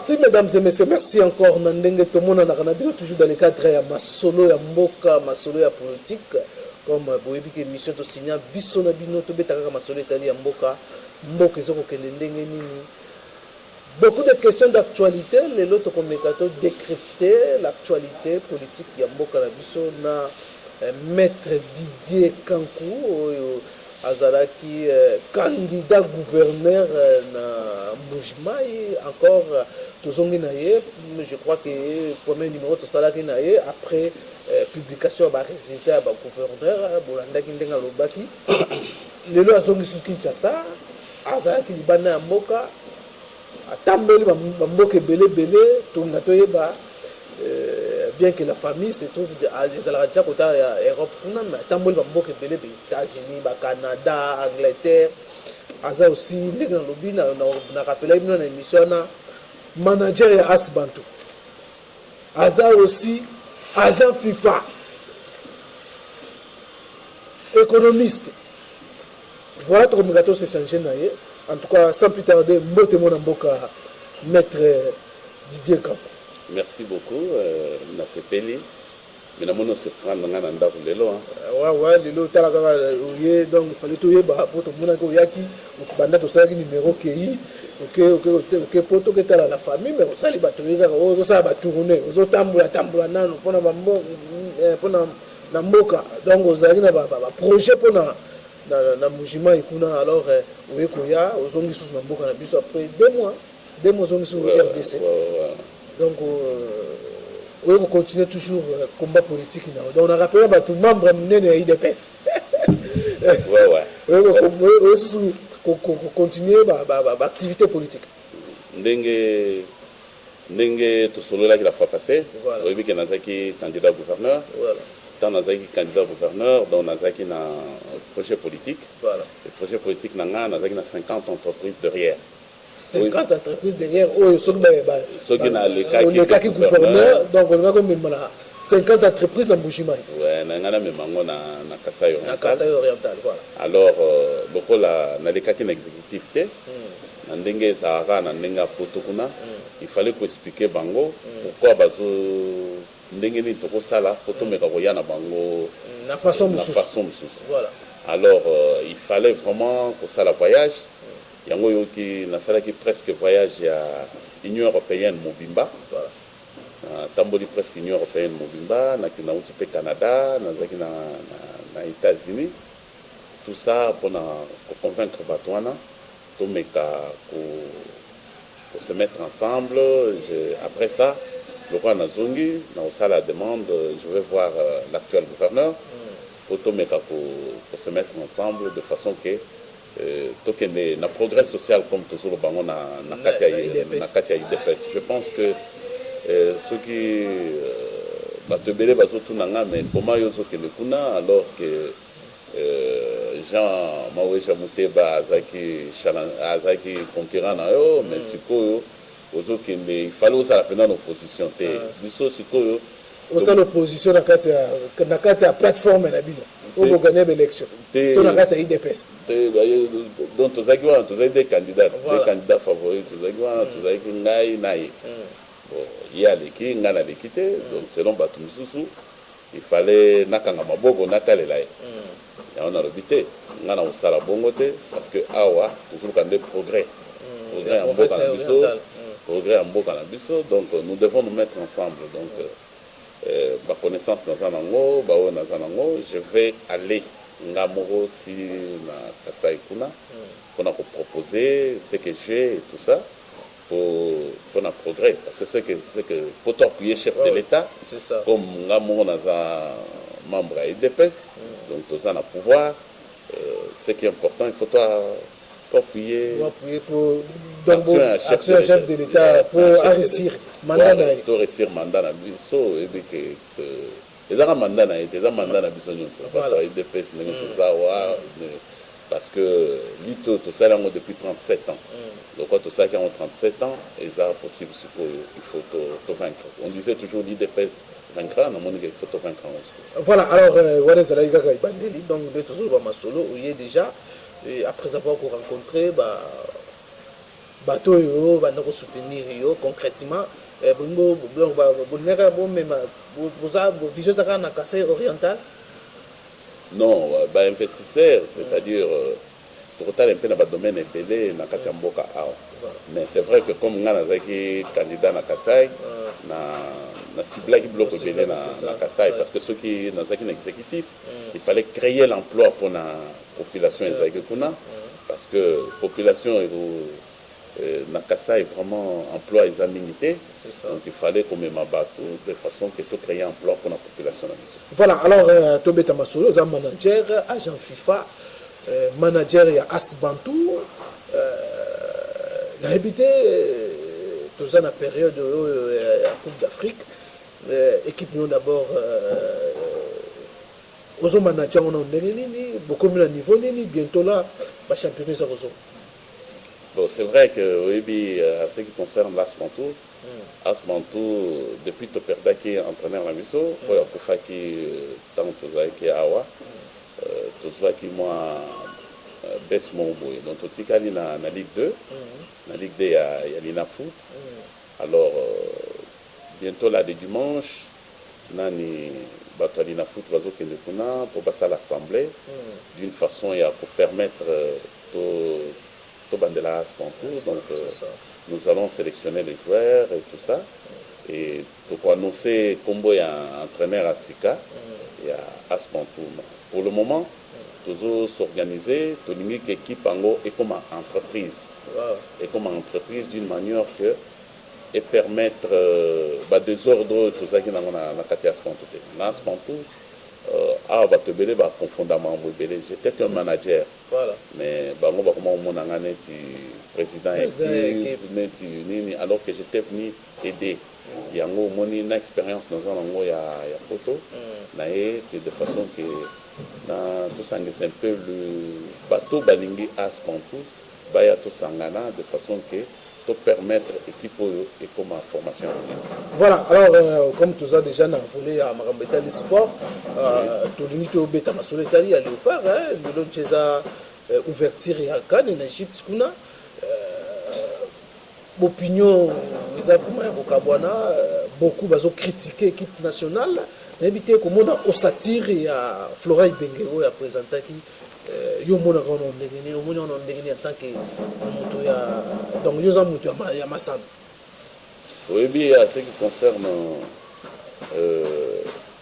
parti, mesdames et messieurs. Merci encore. Nandenge tout le monde a toujours dans le cadre de ma solo ya mboka, ma solo ya politique. Comme vous avez vu que l'émission de signal, Bissona Bino, tout le ma solo ya mboka, mboka ezoko kendenge nini. Beaucoup de questions d'actualité, les autres communicateurs décrypter l'actualité politique ya mboka na biso na maître Didier Kankou azalaki candidat gouverneur na Mbujimai encore tozongi na ye, je crois que premier numéro to salaki na ye après publication ba résultat ba gouverneur bolandaki ndenga lobaki lelo azongi su Kinshasa azalaki libana ya mboka atambeli ba mboka belé tonga toyeba bien que la famille se trouve à des alradia côté Europe, mais tant que les États-Unis, Canada, Angleterre, Aza aussi, les gens lobby n'a rappelé une émission manager et Asbanto. Aza aussi agent FIFA, économiste. Voilà comment gâteau s'est changé naïe. En tout cas, sans plus tarder, mbote mon amboka maître Didier Kampo. Merci beaucoup, Nasepeli. Mais on se prend dans un endroit pour l'élo. Ouais, l'élo, donc il fallait tout y avoir pour tout le monde qui a tout ça, numéro qui ok, pour tout que la famille, mais on s'est les bateaux, on s'est tourné, on s'est tamboula, nan, pour na mboka, donc on a un projet pour na Mbujima et kuna alors on est koya, on a sous na mboka na biso après 2 mois on est sur le RDC. Donc, on continue toujours le combat politique. Donc, on a rappelé à tout le monde de l'IDPS. On continue l'activité politique. Ndenge tout solo là qui la fois passée, on a vu qu'il y a un candidat gouverneur. Tant on a candidat gouverneur, donc on a un projet politique. Le projet politique, on a 50 entreprises derrière. 50 entreprises derrière, ceux qui ont le cas qui gouverneur, donc on a comme 50 entreprises dans Mbujimai. Oui, on a même na Kasai Oriental. Voilà. Alors, beaucoup dans les cas qui sont exécutifs, il fallait expliquer Bango pourquoi bazo ndenge ni toko sala photo meka koyana bango na façon voilà. Alors, il fallait vraiment que ça la voyage. Yango yoki nasala ki presque voyage à Union européenne Mobimba. Tamboli presque Union européenne Mobimba, na kina uti pe Canada, na zaki na États-Unis. Tout ça pour convaincre Batouana, pour se mettre ensemble. Après ça, le roi Nazongi, na la demande, je vais voir l'actuel gouverneur pour se mettre ensemble de façon que na progrès social comme toujours le bango na katia IDPS. Je pense que ceux qui batebele bazotu nanga mais comment yozo ke le kuna alors que Jean Maweja Muteba azaki concurrent na yo mais sikoyo ozo ke il fallait aussi la peine en opposition te biso sikoyo osa l'opposition na katia plateforme na bino pour gagner l'élection. Tout le monde IDPS. Donc, tu as des candidats favoris, tu as il y a l'équipe, il y a l'équipe, donc selon Batumsusu, il fallait Nakanga Mabogo, Natale Laye. Et on a l'habité, on a aussi la bongote, parce que Awa, toujours quand des progrès. Progrès en Bokanabiso, donc nous devons nous mettre ensemble. Donc, ma connaissance dans un ango, je vais aller Ngamoro ti na Kasai Kuna pour proposer ce que j'ai et tout ça pour un progrès parce que c'est que pour appuyer chef de l'État comme Ngamoro naza membre à IDPS donc tout ça na pouvoir ce qui est important il faut appuyer pour chef de l'État pour réussir mandat na biso et que les mandat na biso nyonso IDPS parce que l'ito tout ça depuis 37 ans donc tout ça qui ont 37 ans et ça possible il faut te vaincre on disait toujours l'IDPS vaincra non il faut te vaincre voilà alors voilà ça là donc de toujours ma solo où il est déjà et après avoir rencontré bato yo banda ko soutenir yo concrètement bongo bonga bon même boza vision ça na Kasai oriental. Non, investisseur, c'est-à-dire total un peu dans le domaine belé na kati mboka awa. Mais c'est vrai que comme nga nazaki candidat na Kasai na ciblé qui bloque belé na Kasai parce que ceux qui nazaki na exécutif, il fallait créer l'emploi pour la population ezaki kuna parce que population na Kasai vraiment emploi les aménités. Donc il fallait qu'on mette ma bateau de façon que tout créer emploi pour la population. Voilà, alors Tobeta Masolo, un manager, agent FIFA, manager et Asbantou, il a habité dans la période de la Coupe d'Afrique, équipe nous d'abord aux managers on a beaucoup de niveau, bientôt là, le championnat est Bon, c'est vrai que oui, à ce qui concerne l'Asbantou, Asbantou, depuis que tu es entraîneur à la mission, il faut que tant que tu awa, tu vois que moi, baisse mon boy. Donc, tu es allé dans la Ligue 2, dans la Ligue 2, il y a l'INA Foot. Alors, bientôt là, de dimanche, nani bato l'INA Foot va pour passer à l'Assemblée, d'une façon pour permettre donc nous allons sélectionner les joueurs et tout ça et pour annoncer combo y a un entraîneur à Sika et à Aspantou. Pour le moment toujours s'organiser toute équipe ango et comme entreprise et comme entreprise d'une manière que et permettre des ordres tout ça qui n'a na kati Aspantou j'étais un manager mais comment mon président alors que j'étais venu aider il y a une expérience dans un il y a photo de façon que tout ça c'est un peu le bateau balingi Aspantou baya tout sangana de façon que pour permettre l'équipe et comme formation. Voilà, alors comme tu as déjà volé à Marambeta le sport, tu as dit que tu as solitaire à Léopard, tu as ouverture à Cannes en Égypte, l'opinion au Kabwana, beaucoup ont critiqué l'équipe nationale, évité comment on satire et à Flora Ibengero à présenter qui yo mona ko non ndengeni o mona non ndengeni en tant que moto ya donc yo za moto ya masana. Oui, bien à ce qui concerne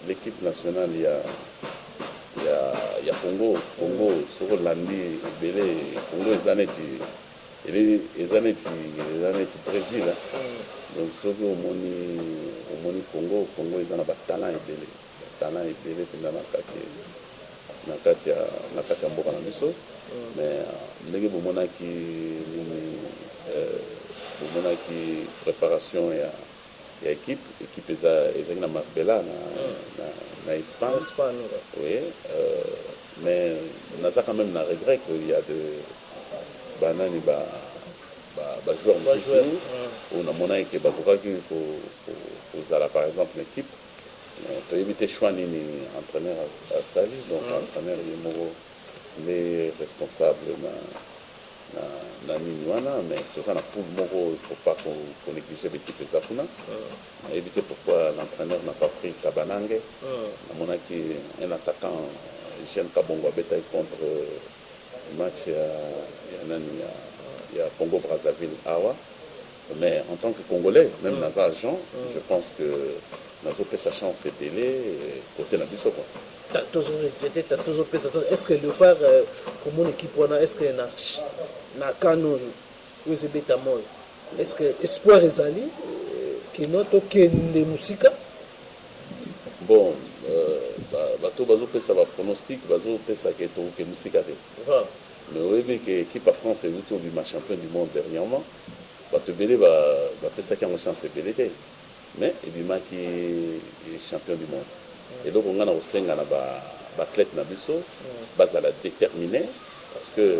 l'équipe nationale il y a Congo sur l'année belé Congo les années Brésil donc ce que au moni Congo ils ont un talent et belé pendant na kati ya mboka na biso mais ndenge bomonaki préparation ya équipe ezali na Marbella na Espagne oui mais naza quand même na regret qu'il y a de banani joueurs mosusu oyo namonaki ke bakokaki kozala par exemple l'équipe tu as évité choix nini entraîneur à Sali donc entraîneur les responsables na nini wana mais tout ça na poule moko il faut pas qu'on néglige l'équipe de Zafuna éviter pourquoi l'entraîneur n'a pas pris Kabanange à mon avis un attaquant Jean Kabongo bataille contre match il y a Congo Brazzaville Awa mais en tant que Congolais même dans agent je pense que nous avons fait sa chance et délai côté la biso. Tu as toujours regretté, tu as toujours fait sa chance. Est-ce que le part, pour mon équipe, est-ce que na canon, est-ce que espoir est allé, que notre musique? Bon, bateau bazo fait ça va pronostic, bazo fait ça que musique a fait. Mais oui, que l'équipe à France est autour du champion du monde dernièrement. Bateau belé va faire ça qui a une chance de belé. Mais Ebima qui est champion du monde. Et donc on a aussi un athlète Nabiso, base à la déterminer, parce que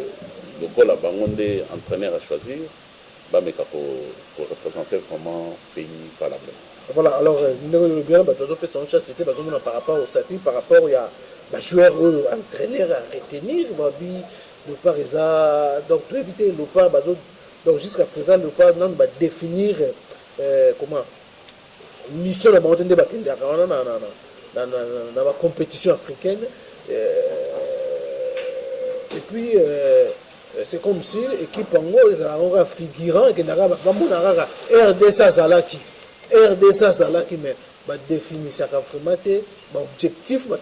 le goal à Bangonde, entraîneur à choisir, pour représenter vraiment le pays valablement. Voilà, alors nous bien c'était par rapport au satire, par rapport à joueur entraîneur à retenir, le par donc pour éviter le par Donc jusqu'à présent, le pas va définir comment mission de la compétition africaine. Et puis, c'est comme si l'équipe en haut, ils ont figurant que RDC Zalaki. RDC Zalaki, mais définir ça vraiment l'objectif de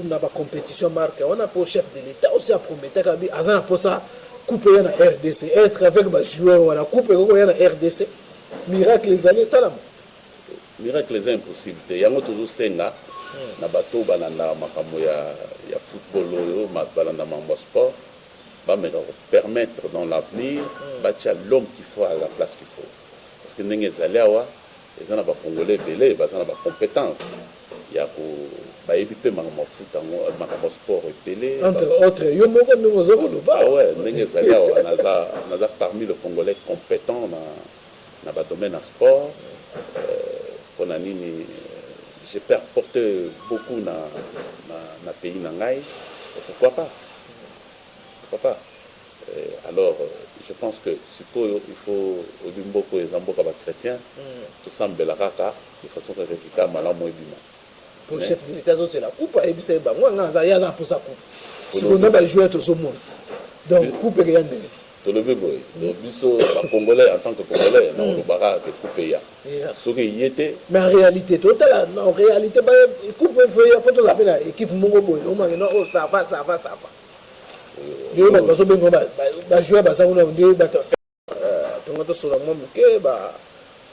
la compétition marque. On a pour chef de l'État aussi à promettre qu'à pour ça, couper la RDC. Est-ce qu'avec les joueurs, on a coupé la RDC? Miracle les années, salam. Miracle les impossibilités. Il y a toujours 5 ans. Na bato banana makambo ya football oyo banana mambo sport va me permettre dans l'avenir bâtir l'homme qu'il faut à la place qu'il faut parce que ndenge ezali awa eza na ba congolais belé baza na ba compétence ya ko ba éviter makambo foot makambo sport belé entre autres yo moko ndenge zoko lo ba ouais ndenge ezali awa naza parmi les congolais compétents na ba domaine à sport pona nini j'ai porté beaucoup dans le pays nangai. Pourquoi pas? Pourquoi pas? Alors, je pense que il faut au Limboko et Zamboka chrétiens, tout semble la raka, de façon que le résultat m'a l'amour bima. Pour le chef de l'État, c'est la coupe, et puis c'est moi, j'ai pour sa coupe. Si on a joué tout ce monde. Donc, coupe rien de. Le bébé, donc Congolais en tant que Congolais, on le barra que couper ya. Ce qui y était. Mais en réalité, total, en réalité, coupe il faut tout appeler l'équipe Mongo Boy. Non, ça va. Nous, parce que ben on jouer basa on a dit bato. Tongato sur la monde que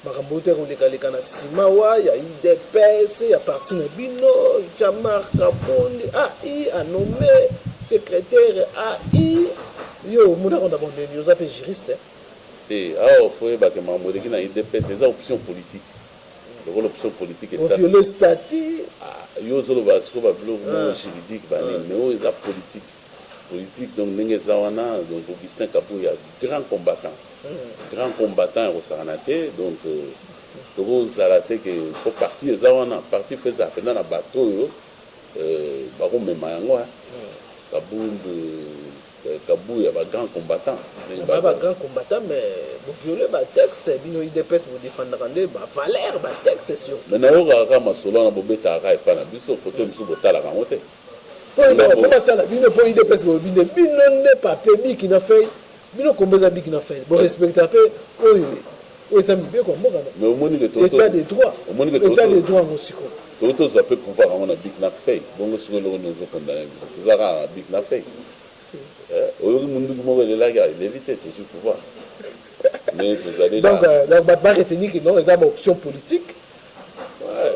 makambote ko lekaleka na simawa ya IDPS ya parti na bino Jamar Kabondi AI a nommé secrétaire AI. Yo, mon on a abandonné, nous appelons juriste. Et alors, il faut que Mamoudé qui n'a IDPS, c'est une option politique. Le rôle option politique est ça. Le statut. Yo, c'est le juridique, mais c'est politique. Politique, donc, donc Augustin Kabou, il y a grand combattant. Grand combattant au Saranaté, donc, Toro Zaraté, que pour partir, parti fait ça, pendant la bateau, Baron Memayango, Kabou Kabou, il y a un grand combattant. Il y a un grand combattant, mais vous violez le texte, vous IDPS vous défendre valeur, le texte surtout. Mais nous avons un solo, nous avons un biso, côté nous avons la ramote. Il faut pas la bino pour IDPS, bino n'est pas permis qui n'a fait, bino combien de qui n'a fait. Vous respectez un peu, oui, ça me fait comme moi. Mais au moins l'état des droits, l'état des droits aussi. Toto ça peut pouvoir avoir un big na fait. Bon, nous sommes nous condamnés. Tout ça a un big na fait. Il évite toujours pouvoir. Mais vous allez là. Donc, il va retenir que non, ils ont une option politique.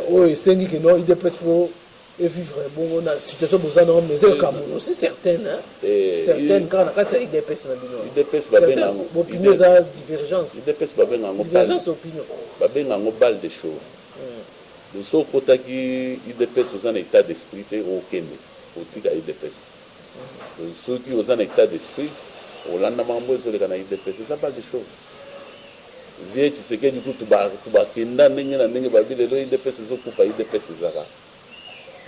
Oui, c'est que non, il dépêche pour vivre. Bon, on a une situation pour ça, non, mais c'est le Cameroun aussi, certaines. Certaines, quand il dépêche, il dépêche, l'opinion a divergence. Il dépêche, divergence d'opinion. Il y a une balle de choses. De ce côté, il dépêche dans un état d'esprit, aucun. Il dépêche. Ceux qui ont un état d'esprit, on l'a demandé sur les canaux IDPS, c'est ça pas des choses. Viens, tu sais que du coup, tu vas kenda n'engue babile le IDPS c'est au coup IDPS c'est ça.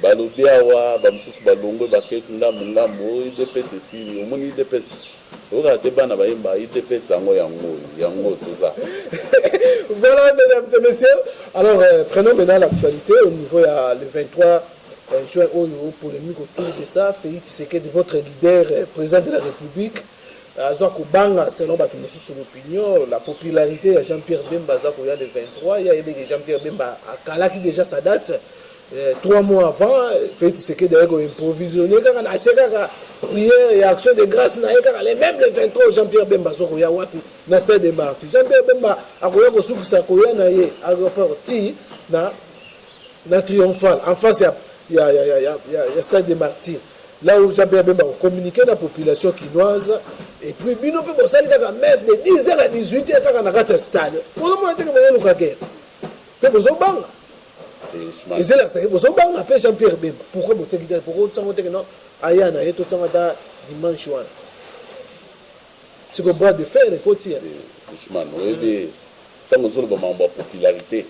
Balobiawa, bamsusu balongo bakekunda mungambo IDPS c'est si au moins IDPS. Oka te bana ba yemba IDPS sango yango tout ça. Voilà mesdames et messieurs. Alors prenons maintenant l'actualité au niveau le 23 juin polémique autour de ça. Félix Tshisekedi, votre leader, président de la République, Azakobanga, selon sur l'opinion, la popularité de Jean-Pierre Bemba, il y a le 23, il y a Jean-Pierre Bemba à Kala qui déjà sa date. 3 mois avant, Félix Tshisekedi a improvisionné, quand on a prière et action de grâce, même le 23, Jean-Pierre Bemba, il y a na stade de Martyrs. Jean-Pierre Bemba a aéroport na triomphal. En face, il y a stade de Martyrs. Là où Jean-Pierre Bemba a communiqué la population quinoise. Et puis, il y a une messe de 10h à 18h quand on a un stade. Vous avez dit que vous avez et c'est là que vous avez Jean-Pierre Bemba. Pourquoi vous avez dit que non, Ayana et tout ça dimanche. C'est le bras de fer, les côtiers. Tant que vous avez une popularité,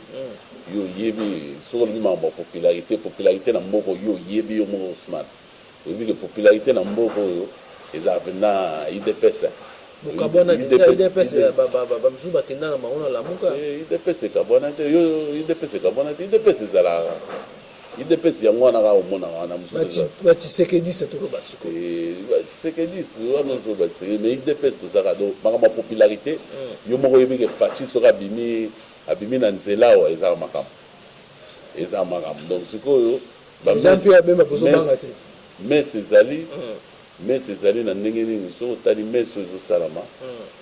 yo yebi sur le membre popularité na mboko yo yebi yo Ousmane. Vous avez que popularité na mboko yo eza pena IDPS bokabwana IDPS bamisusu bakenda na bango na lamuka IDPS ekabwana te yo IDPS ekabwana te IDPS ezalaka IDPS yango wana kaka omona wana mosusu batisekediste toloba siko tisekediste wana ozoba tisekedi mais IDPS tozaka do makambo ya popularité yo moko oyebike faci soki abimi na nzela awa ezaka makambo donc sikoyo jean-pierre abemba bozobanga te mese ezali na ndenge nini soki otali mese oyo ezosalama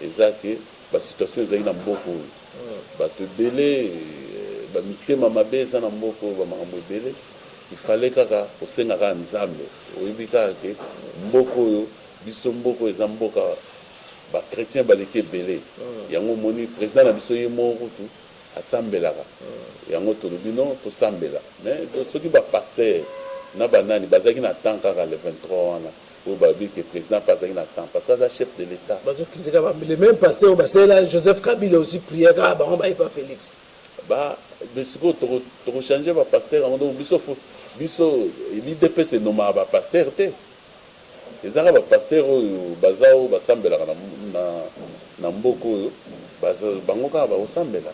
eza ke basituation ezali na mboka oyo bato ebele bamitema mabe eza na mboka oyo bamakambo ebele ifale kaka osengaka nzambe oyebi kaka ke mboka oyo biso mboka oyo eza mboka bakretien baleki ebele yango omoni président na biso ye moko kutu asambelaka yango tolobi no tosambela mais soki bapaster na banani bazalaki na temps kaka le 23 wana oyo babi ke président mpe azalaki na temps parce que aza chef de l'état bazokisika le même pasteur basala Joseph Kabila aussi prière kaka bango bayepa Félix mais sikoyo tokochange bapaster yango donc biso l'IDPS enomaka bapaster te ezaka bapaster oyo baza oyo basambelaka na mboka oyo bango kaka bakosambela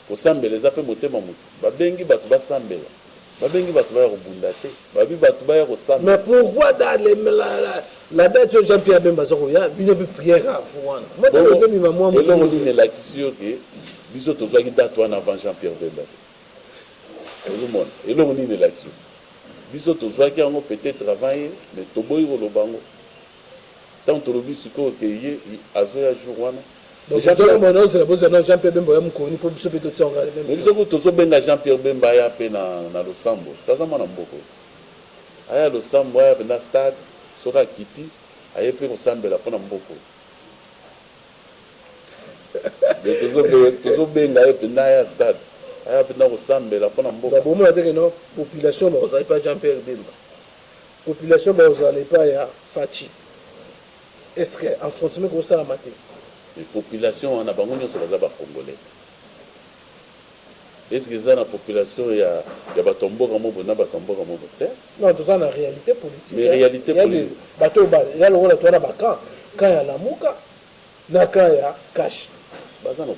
kosambela eza mpe motema motu babengi bato basambela babengi bato baya kobunda te babi bato baya kosambela mais pourquoi dans la date sur Jean-Pierre Bemba zokoya bino mpe prière afuwana motoezomima mwa eloko nini elakisi yo ke biso tozwaki date wana avant Jean-Pierre Bemba te ozomona eloko nini elakisi yo biso tozwaki yango peut-être avant ye mais toboyi koloba yango ntango tolobi sikoyo ke ye azoya jour wana Jean-Pierre Bemba ya mokoni mpo biso mpe totianga biso ko tozobenga Jean-Pierre Bemba aya mpe na losambo saza mwana mboko aya losambo aya mpe na stade soki akiti aye mpe kosambela mpo na mboko tozobenga ye mpe na aya stade aya mpe na kosambela mpo na mboko bomona teke no population bakozala epa Jean-Pierre Bemba population bakozala epa ya Faci est-ce que affrontement kosalama te population wana bango nyonso baza bacongolais est-ce que eza na population ya bato mboka moko na bato mboka moko te non toza na réalité politique mais réalité politique bato ya lokola towana bakan kan ya lamuka na kan ya kashi baza na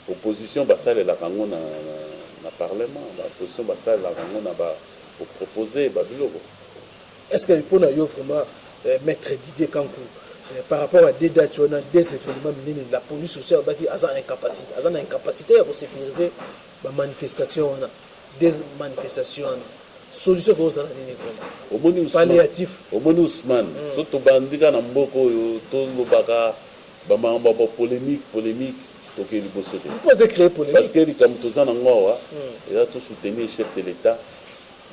opposition basalelaka yango na parlement opposition basalelaka yango na bapropose babiloko est-ce que mpona yo vraiment maître Didier Kankou par rapport à des dates, on a des événements, la police sociale a une incapacité à sécuriser la manifestation, des manifestations, solution que vous avez vraiment. Palliatif. Au moins Ousmane, surtout bandika na mboko to lobaka ba mamba polémique, donc il faut sauter. Vous pouvez créer polémique parce que les kamtozana ngwa, il a tout soutenu le chef de l'État.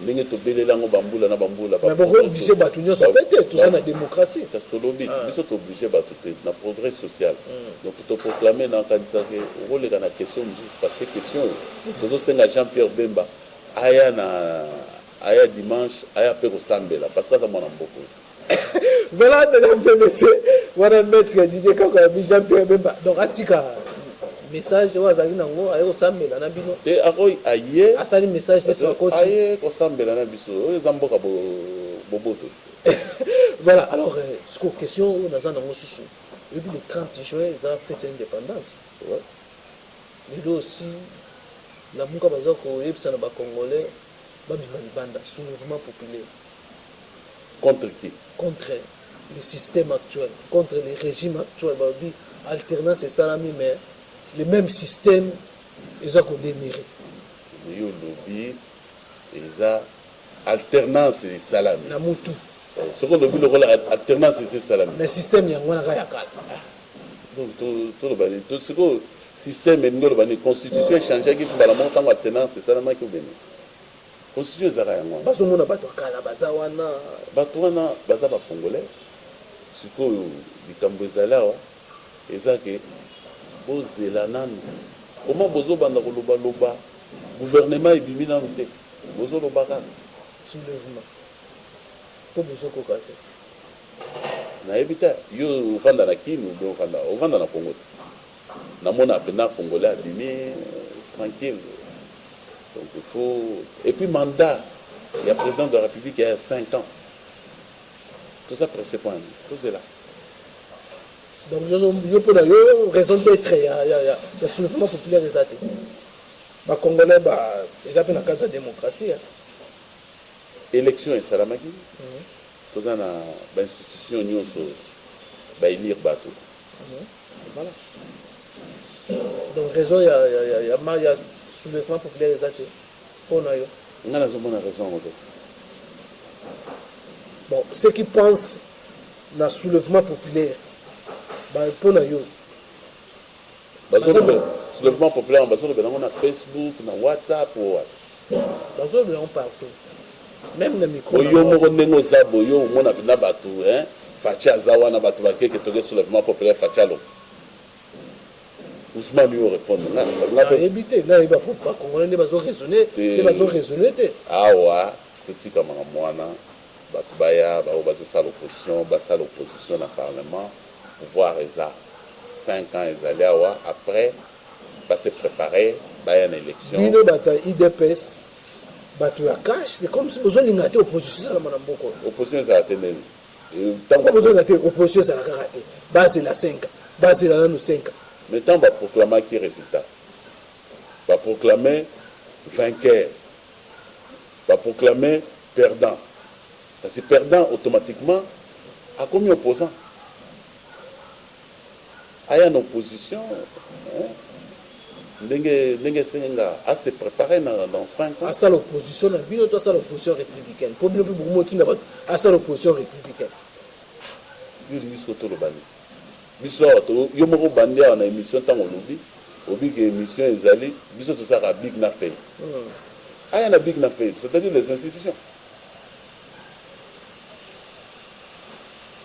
Ndenge tobelela ngo bambula na bambula mais bon obligé bato nyonso peut-être tout ça na démocratie parce que lobby biso to obligé bato te na progrès social donc to proclamer na kanisa ke roleka na question parce que question tozo senga Jean-Pierre Bemba aya dimanche aya pe kosambela parce que ça mona mboko voilà mesdames et messieurs voilà maître Didier Kankou Jean-Pierre Bemba donc atika message wazali nango aye kosambela na bino te akoy aye asali message pe sur côté aye kosambela na biso ezamboka boboto voilà alors siko question naza nango susu depuis le 30 juin za fête indépendance ouais mais aussi la muka baza ko yebisa na ba congolais ba bima libanda soulèvement populaire contre qui contre le système actuel contre le régime actuel ba bi alternance et salami mais le même système ils ont condamné yo lobby eza alternance et salami na mutu ce qu'on lobby le alternance et salami mais système yango na ya kala donc tout le bani tout ce que système et ngolo bani constitution changer qui pour la montant alternance et salami qui beni constitution ezaka yango bazo mona bato kala baza wana baza ba congolais sikoyo bikambo ezalawa ezake bozela nanu comment bozobanda koloba gouvernement ebimi nanu te bozoloba kaka soulèvement po bozokoka te nayebi te yo ovanda na kini ovanda na congo te namona apena congolais abimi tranquille donc il faut et puis mandat il y a président de la république il y a 5 ans tout ça pressé point tout c'est là. Donc yo pour yo raison d'être il y a soulèvement populaire exact. Ba congolais ba ils appellent la carte de démocratie. Élection et salamaki. Tout ça na ba institution nyonso ba élire bateau. Voilà. Donc raison il y a soulèvement populaire exact. On a yo. On a raison. Bon, ceux qui pensent na soulèvement populaire bah pour na yo. Soulèvement populaire on a Facebook, na WhatsApp ou what. Bazo on partout. Même le micro. Oyo moko nengo zabo yo mona bina batu hein. Fatia zawa na batu bakeke toke soulèvement populaire Fatia lo. Ousmane lui répondre na éviter na iba pour pas congolais ne bazo raisonner te awa petit comme mwana batu baya ba bazo sa l'opposition na parlement pouvoir eza 5 ans ezali awa après va se préparer baya une élection bino bata IDPS batu ya cash c'est comme si besoin d'ingate opposition ça la manamboko opposition ça atteindre tant que besoin d'ingate opposition ça la karaté base la 5 base la 5. Mais tant va proclamer qui résultat, va proclamer vainqueur, va proclamer perdant. Parce que perdant automatiquement a commis opposant. Il y a une opposition, à se préparer dans 5 ans. À ça l'opposition, à ça l'opposition républicaine. Pour bien plus à ça l'opposition républicaine. Biso yo moko bandi na émission tango lobi obi que émission ezali biso to saka big na fait aya na big na fait c'est-à-dire les institutions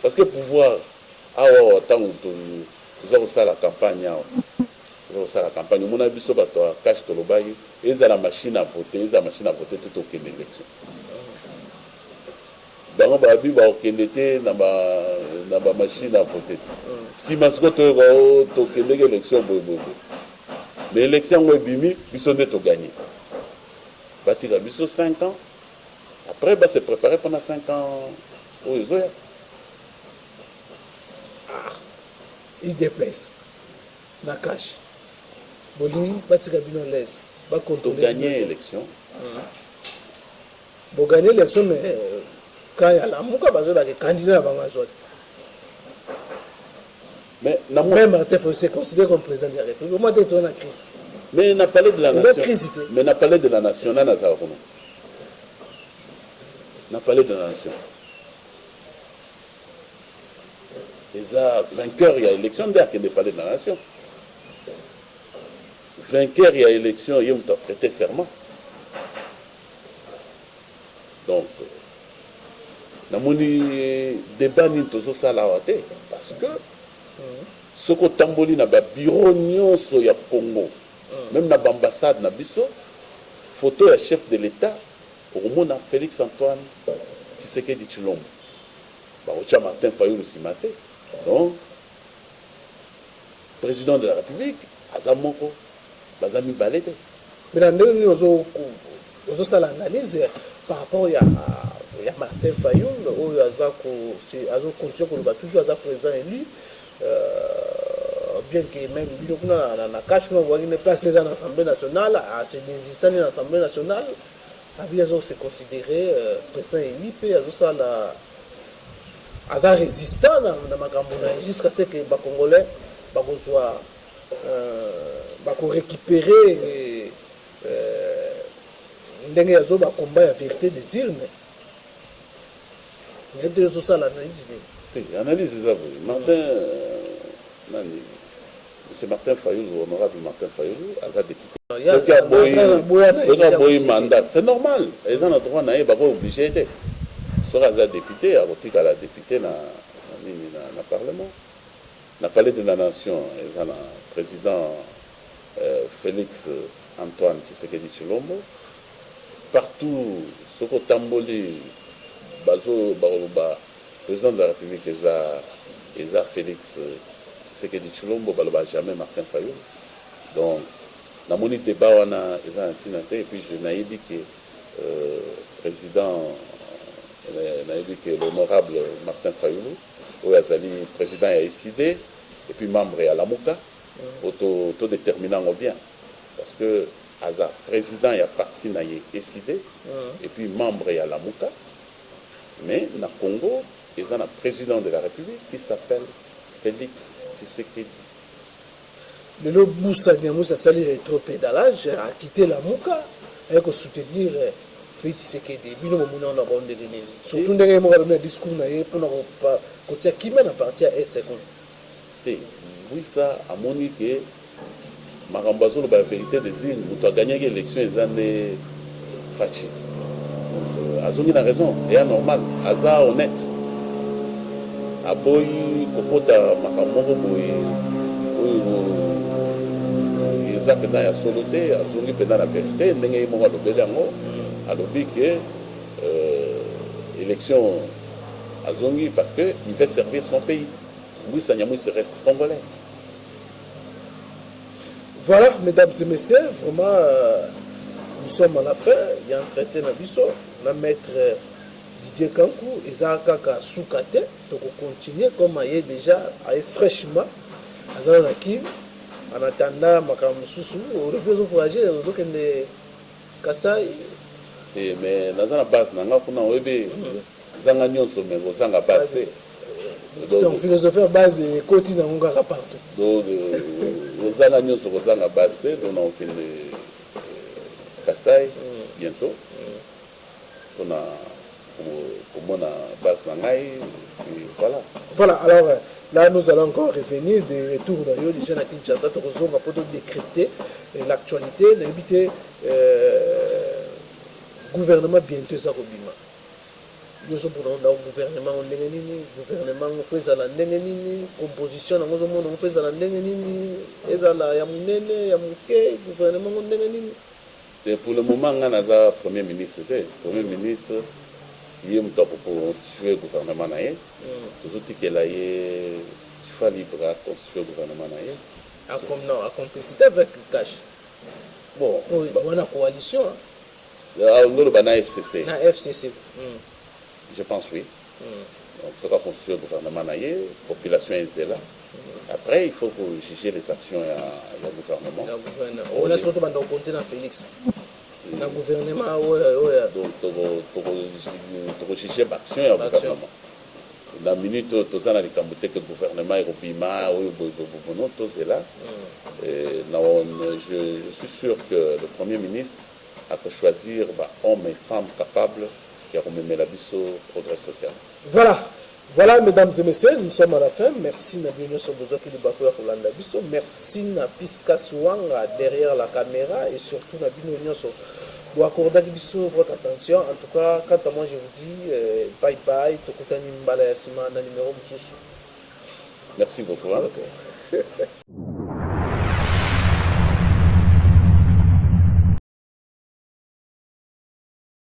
parce que pouvoir awa tango to zo ça la campagne ça la campagne mona biso bato cash to lobayi ezala machine à voter tout au Kenya élection bango babi ba okende te na ba machine à voter si masiko to kende élection bobo mais élection ngo bimi biso nde to gagner batika biso 5 ans après ba se préparer pendant 5 ans au zoya il déplace na cash boli batika bino l'aise ba contrôler gagner élection bo gagner élection mais quand il y a la mouka bazo ba candidat ba ngazot. Mais même Martin Fayulu c'est considéré comme président de la République. Moi, tu es en crise. Mais n'a parlé de la nation. Mais n'a parlé de la nation. N'a parlé de la nation. Les vainqueurs, il y a élection d'air qui n'est pas de la nation. Vainqueur, il y a élection, il y a prêté serment. Donc, dans mon débat, nous avons ça parce que ce que tamboli na ba bureau nyonso ya Congo même na ambassade na biso photo ya chef de l'état pour mona Félix Antoine Tshisekedi Tshilombo ba ocha Martin Fayulu simate donc président de la République azamoko bazami balete mais dans nous ozo sala analyse par rapport ya Martin Fayulu oyo azako c'est azo continuer ko ba toujours aza président élu bien que même na cash on voit une place les en Assemblée nationale à ces résistants de l'Assemblée nationale ils ont se considéré président élu puis ils ont ça la asa résistant dans makambona jusqu'à ce que ba congolais ba soit ba ko récupérer ndenge yazo ba combat ya vérité des urnes il y a ça l'analyse analyse ça Martin c'est Martin Fayulu, honorable Martin Fayulu, à sa députée. Ce qui a beau mandat, c'est normal. Ils ont le droit d'aller obligé. Ce qui a député, à la députée dans le Parlement. On a parlé de la nation, ils ont le président Félix Antoine Tshisekedi Tshilombo. Partout, ce qui est tamboli, président de la République, ils ont Félix Tshisekedi Tshilombo, jamais Martin Fayulu. Donc, dans mon débat, on a et puis je n'ai dit que le président nayebi que l'honorable Martin Fayoulou oyo azali président ya ECD et puis membre ya Lamuka to déterminant bien parce que aza président ya parti na ye ECD et puis membre ya Lamuka mais na Congo ils ont un président de la République qui s'appelle Félix Tshisekedi. Le Moussa Niamoussa sali rétropédalage a quitté Lamuka et que soutenir Félix Tshisekedi. Bino momuna on a bon de nini. Surtout ndenge mo na discours na ye pour na ko kotia kima na parti ya est second. Oui ça a moni que Marambazo la vérité des îles, nous avons gagné l'élection les années Fachi. Azongi a raison, et normal, Aza honnête. Aboy Kopota Makamongo Boy, ils ont pédé à soloté, Azongi pédé la vérité, n'engagez moi le bélango, à l'objet que élection Azongi parce que il veut servir son pays. Oui, ça n'y reste congolais. Voilà, mesdames et messieurs, vraiment, nous sommes à la fin. Il y a un entretien à Bisso. On a maître Didier Kankou, Isaac Soukate. Donc on continue comme il est déjà, fraîchement. En attendant, on a besoin de voyager, on a Kassai. Mais dans la base, on a des Zanganion, mais on a base. C'est un philosophe base et côté dans mon gars partout. Donc, aux Zanganion, on a base, on a fait Kassai bientôt. On a base Nangaï, voilà. Voilà, alors là nous allons encore revenir des retours d'ailleurs des gens à Kinshasa, on va peut décrypter l'actualité, l'invité gouvernement bientôt ça Robima. Nous sommes pour le gouvernement, gouvernement fait à la composition, on fait à la gouvernement. Pour le moment, on a un premier ministre. Premier ministre, il y a un temps pour constituer le gouvernement. Tout ce qui est là, il faut libre à constituer le gouvernement. En complicité avec Cash. Bon, on a une coalition. On a FCC. FCC. Je pense oui. Donc, ça va construire le gouvernement, la population est là. Après, il faut juger les actions du gouvernement. On a surtout compté dans Félix. Le gouvernement, donc, pour juger l'action du gouvernement. La minute où tu as que le gouvernement est là, je suis sûr que le Premier ministre a pu choisir hommes et femmes capables qui ont mené la bise au progrès social. Voilà, mesdames et messieurs, nous sommes à la fin. Merci Nabino Sobozoki de Bakoya Kolanda Biso. Merci Napiska Souanga derrière la caméra et surtout Nabino Nyoso. Pour accorder votre attention. En tout cas, quant à moi, je vous dis bye bye. Tokutani Mbala Yassima, numéro. Merci beaucoup.